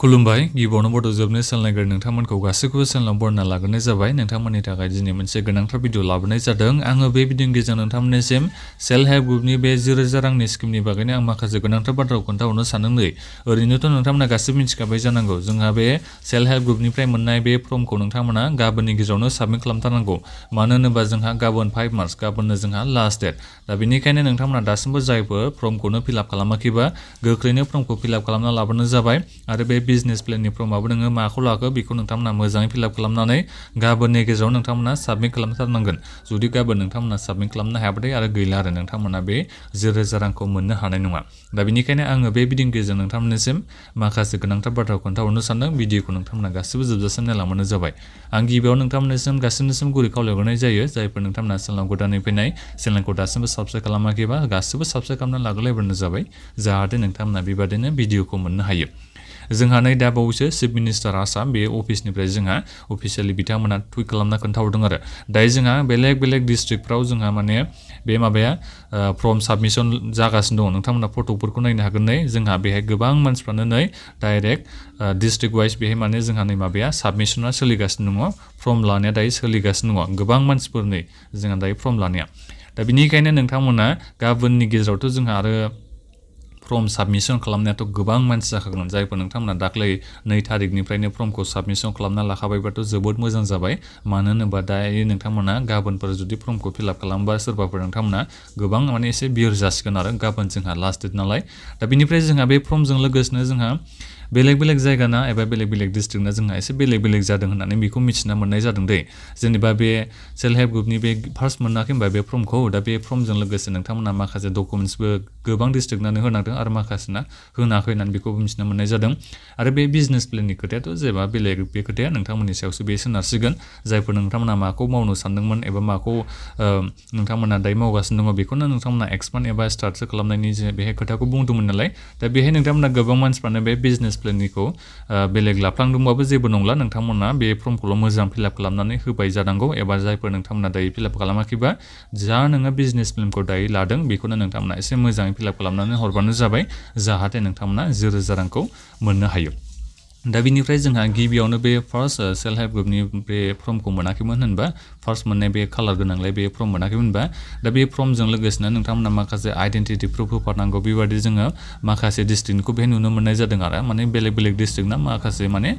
खुलुमबाय गिबियावनो बड' जबनि चेनेलनि नोंथांमोनखौ गासैखौबो चेनेलाव बरायना लाग्रोनाय जाबाय। नोंथांमोननि थाखाय दिनै मोनसे गोनांथार भिडिअ लाबोनाय जादों। आङो बे भिडिअनि गेजेरजों नोंथांमोननिसिम सेल्फ हेल्प ग्रुपनि बे 1000 रांनि स्किमनि बागैनो आं माखासे गोनांथार बाथ्राखौ खोन्थाहरनो सानदों। ओरैनोथ' नोंथांमोना गासैबो मिथिखाबाय जानांगौ, जोंहा बे सेल्फ हेल्प ग्रुपनिफ्राय मोननाय बे फर्मखौ नोंथांमोना गाबोननि गेजेरावनो साबमिट खालामथारनांगौ। मानो होनोबा जोंहा गाबोन 5 मार्च गाबोननो जोंहा लास्ट डेट। दा बेनिखायनो नोंथांमोना दासिमबो जायफोर फर्मखौनो फिलआप खालामाखैबा गोख्रैनो फर्मखौ फिलआप खालामना लाबोनो जाबाय। आरो बे बिजनेस प्लेननि फर्माबो नोङो माखौ लाखो बेखौ नोंथांमोना मोजाङै फिलआप खालामनानै गाबोननि गेजेराव नोंथांमोना साबमिट खालामथारनांगोन। जुदि गाबोन नोंथांमोना साबमिट खालामनो हायाबाथाय आरो गैला आरो नोंथांमोना बे 1000 रांखौ मोननो हानाय नङा। दा बेनिखायनो आङो बे भिडिअनि गेजेरजों नोंथांमोननिसिम माखासे गोनांथार बाथ्राखौ खोन्थाहरनो सानदों। भिडिअखौ नोंथांमोना गासिबो जोबजासिम नायलांबानो जाबाय। आं गिबियाव नोंथांमोननिसिम गासिबनिसिम गुरै खावलायहरनाय जायो, जायफोर नोंथांमोना चेनेलाव गोदानै फैनाय चेनेलखौ दासिमबो साबस्क्राइब खालामाखैबा गासिबो साबस्क्राइब खालामना लाग्रोलायबानो जाबाय, जाहाथे नोंथांमोना बेबादिनो भिडिअखौ मोननो हायो। जोंहा नै दा बावैसो चिफ मिनिस्टार आसाम बे अफिसनिफ्राय जोंहा अफिसियेलि बिथांमोना टुइट खालामना खोन्थाहरदों आरो दायो जोंहा बेलेग बेलेग डिस्ट्रिक्टफ्राव जोंहा माने बे माबाया फर्म साबमिसन जागासिनो दङ। नोंथांमोना फट'फोरखौ नायनो हागोन। नै जोंहा बेहाय गोबां मानसिफ्रानो नै डाइरेक्ट डिस्ट्रिक्ट वाइज बेहाय माने जोंहा नै माबाया साबमिसना सोलिगासिनो दङ। फर्म लानाया दायो सोलिगासिनो दङ। गोबां मानसिफोरनि जोंहा दायो फर्म लानाया। दा बेनिखायनो नोंथांमोना गाबोननि गेजेरावथ' जोंहा आरो फर्म साबमिसन खालामनायाथ' गोबां मानसि जाखागोन। जायफोर नोंथांमोना दाख्लै 2 थारिखनिफ्रायनो फर्मखौ साबमिसन खालामना लाखाबायबाथ' जोबोद मोजां जाबाय। मानो होनोबा दायो नोंथांमोना गाबोनफोर जुदि फर्मखौ फिलआप खालामबा सोरबाफोर नोंथांमोना गोबां माने एसे बिर जासिगोन आरो गाबोन जोंहा लास्ट डेट नालाय। दा बेनिफ्राय जोंहा बे फर्मजों लोगोसेनो जोंहा बेलेग बेलेग जायगाना एबा बेलेग बेलेग डिस्ट्रिक्टना जोंहा एसे बेलेग बेलेग जादों होननानै बेखौ मिथिना मोननाय जादों दै। जेनेबा बे सेल्फ हेल्प ग्रुपनि बे फार्स्ट मोनाखै होनबा बे फर्मखौ, दा बे फर्मजों लोगोसे नोंथांमोना माखासे डकुमेन्ट्सबो गोबां डिस्ट्रिक्टनानो होनांदों आरो माखासेना होनाखै होननानै बेखौ मिथिना मोननाय जादों। आरो बे बिजनेस प्लेननि खोथायाथ' जेनेबा बेलेग बे खोथाया नोंथांमोननि सायावसो बे सोनारसिगोन। जायफोर नोंथांमोना माखौ मावनो सानदोंमोन एबा माखौ नोंथांमोना दायो मावगासिनो दङ बेखौनो नोंथांमोना एक्सपान्ड एबा स्टार्टसो खालामनायनि जे बेहाय खोथाखौ बुंदोंमोन नालाय। दा बेहाय नोंथांमोना गोबां मानसिफ्रानो बे बिजनेस प्लेननिखौ बेलेग लाफ्लांदोंबाबो जेबो नंला। नोंथांमोना बे फर्मखौल' मोजां फिलआप खालामनानै होबाय जानांगौ। एबा जायफोर नोंथांमोना दायो फिलआप खालामाखैबा जा नोङो बिजनेस प्लेनखौ दायो लादों बेखौनो नोंथांमोना एसे मोजाङै फिलआप खालामनानै हरबानो जाबाय, जाहाथे नोंथांमोना 1000 रांखौ मोननो हायो। दा बिनिफ्राय जोंहा गिबियावनो बे फार्स्ट सेल्फ हेल्प ग्रुपनि बे फर्मखौ मोनाखैमोन होनबा, फार्स्ट मोननाय बे कालार गोनांलाय बे फर्म मोनाखैमोन होनबा, दा बे फर्मजों लोगोसेनो नोंथांमोना माखासे आइडेन्टिटि प्रुफ होफानांगौ। बेबायदि जोङो माखासे डिस्ट्रिक्टनिखौ बेहाय नुनो मोननाय जादों आरो माने बेलेग बेलेग डिस्ट्रिक्टना माखासे माने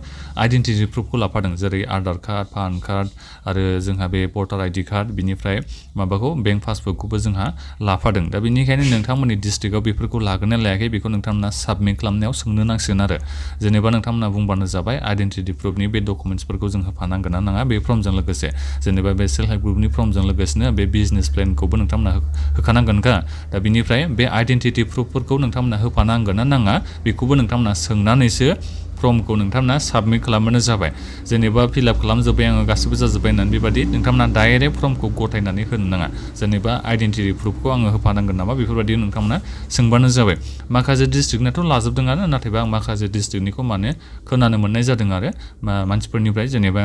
आइडेन्टिटि प्रुफखौ लाफादों। जेरै आधार कार्ड, पान कार्ड आरो जोंहा बे भटार आइडि कार्ड, बिनिफ्राय माबाखौ बेंक पासबुकखौबो जोंहा लाफादों। दा बेनिखायनो नोंथांमोननि डिस्ट्रिक्टआव बेफोरखौ लागोना लायाखै बेखौ नोंथांमोना साबमिट खालामनायाव सोंनो नांसिगोन आरो। जेनेबा नोंथांमोना बुंबानो जाबाय आइडेन्टिटि प्रुफनि बे डकुमेन्ट्सफोरखौ जों होफानांगोन ना नाङा बे फर्मजों लोगोसे। जेनेबा बे सेल्फ हेल्प ग्रुपनि फर्मजों लोगोसेनो बे बिजनेस प्लेनखौबो नोंथांमोना होखानांगोनखा। दा बिनिफ्राय बे आइडेन्टिटि प्रुफफोरखौ नोंथांमोना होफानांगोन ना नाङा बेखौबो नोंथांमोना सोंनानैसो फर्मखौ नोंथांमोना साबमिट खालामबानो जाबाय। जेनेबा फिलआप खालामजोब्बाय आङो गासिबो जाजोब्बाय होननानै बेबादि नोंथांमोना डाइरेक्ट फर्मखौ गथायनानै होनो नाङा। जेनेबा आइडेन्टिटि प्रुफखौ आङो होफानांगोन नामा बेफोरबायदि नोंथांमोना सोंबानो जाबाय। माखासे डिस्ट्रिक्टनाथ' लाजोबदोंआनो, नाथायबा आं माखासे डिस्ट्रिक्टनिखौ माने खोनानो मोननाय जादों आरो मानसिफोरनिफ्राय जेनेबा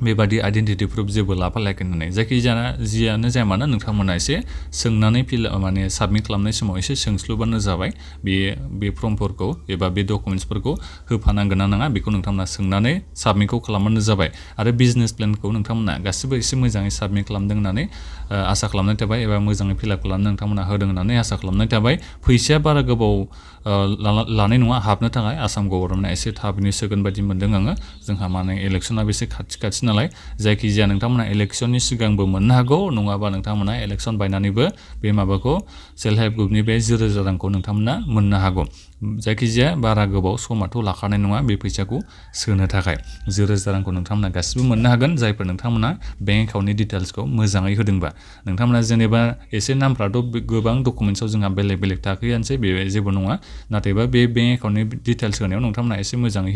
बेबादि आइडेन्टिटि प्रुफ जेबो लाफालायाखै होननानै। जायखिजाया जियानो जाया मानो नोंथांमोना एसे सोंनानै माने साबमिट खालामनाय समाव एसे सोंस्लुबानो जाबाय। बे फर्मफोरखौ एबा बे डकुमेन्ट्सफोरखौ होफानांगोन ना नाङा बेखौ नोंथांमोना सोंनानै साबमिटखौ खालामबानो जाबाय। आरो बिजनेस प्लेनखौ नोंथांमोना गासिबो एसे मोजाङै साबमिट खालामदों होननानै आसा खालामनाय थाबाय एबा मोजाङै फिलआप खालामनो नोंथांमोना होदों होननानै आसा खालामनाय थाबाय। फैसाया बारा गोबाव लानाय नङा हाबनो थाखाय। आसाम गभर्नमेन्टआ एसे थाबैनो सोगोन बायदि मोनदों आङो। जोंहा माने इलेक्सनाबो एसे खाथि नालाय। जायखिजाया नोंथांमोना इलेक्सननि सिगांबो मोननो हागौ, नङाबा नोंथांमोना इलेक्सन बायनानैबो बे माबाखौ सेल्फ हेल्प ग्रुपनि बे 1000 रांखौ नोंथांमोना मोननो हागौ। जायखिजाया बारा गोबाव समाथ' लाखानाय नङा बे फैसाखौ सोनो थाखाय। 1000 रांखौ नोंथांमोना गासिबो मोननो हागोन जायफोर नोंथांमोना बेंक एकाउन्टनि डिटेल्सखौ मोजाङै होदोंबा। नोंथांमोना जेनेबा एसे नामफ्राथ' गोबां डकुमेन्ट्सआव जोंहा बेलेग बेलेग थाखोयानोसै, बे जेबो नङा। नाथायबा बे बेंक एकाउन्टनि डिटेल्स होनायाव नोंथांमोना एसे मोजाङै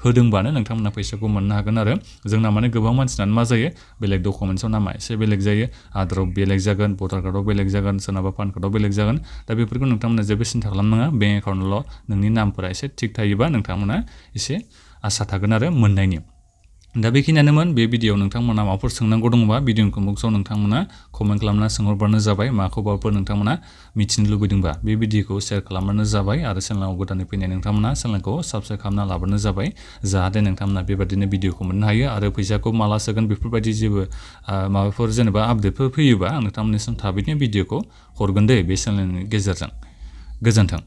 होदोंबानो नोंथांमोना फैसाखौ मोननो हागोन आरो। जोंना माने गोबां मानसिनानो मा जायो बेलेग डकुमेन्ट्सआव नामा एसे बेलेग जायो। आधाराव बेलेग जागोन, भटार कार्डआव बेलेग जागोन, सोरनाबा पान कार्डआव बेलेग जागोन। दा बेफोरखौ नोंथांमोना जेबो सिन्था खालामनाङा। बेंक एकाउन्टल' नोंनि नामफोरा एसे थिग थायोबा नोंथांमोना एसे आसा थागोन आरो मोननायनि। दा बेखिनियानोमोन बे भिडिअ नोंथांमोना माबाफोर सोंनांगौ दङबा भिडिअ कमेन्ट्सआव नोंथांमोना कमेन्ट खालामना सोंहरबानो जाबाय माखौबाफोर नोंथांमोना मिथिनो लुबैदोंबा बे भिडिअखौ शेयार खालामबानो जाबाय आरो चेनेलाव गोदानै फैनाय नोंथांमोना चेनेलखौ साबस्क्राइब खालामना लाबानो जाबाय जाहाथे नोंथांमोना बेबादिनो भिडिअखौ मोननो हायो आरो फैसाखौ माला सोगोन बेफोरबायदि जेबो माबाफोर जेनेबा आपडेटफोर फैयोबा आं नोंथांमोननिसिम थाबैनो भिडिअखौ हरगोन दे बे चेनेलनि गेजेरजों गोजोन्थों।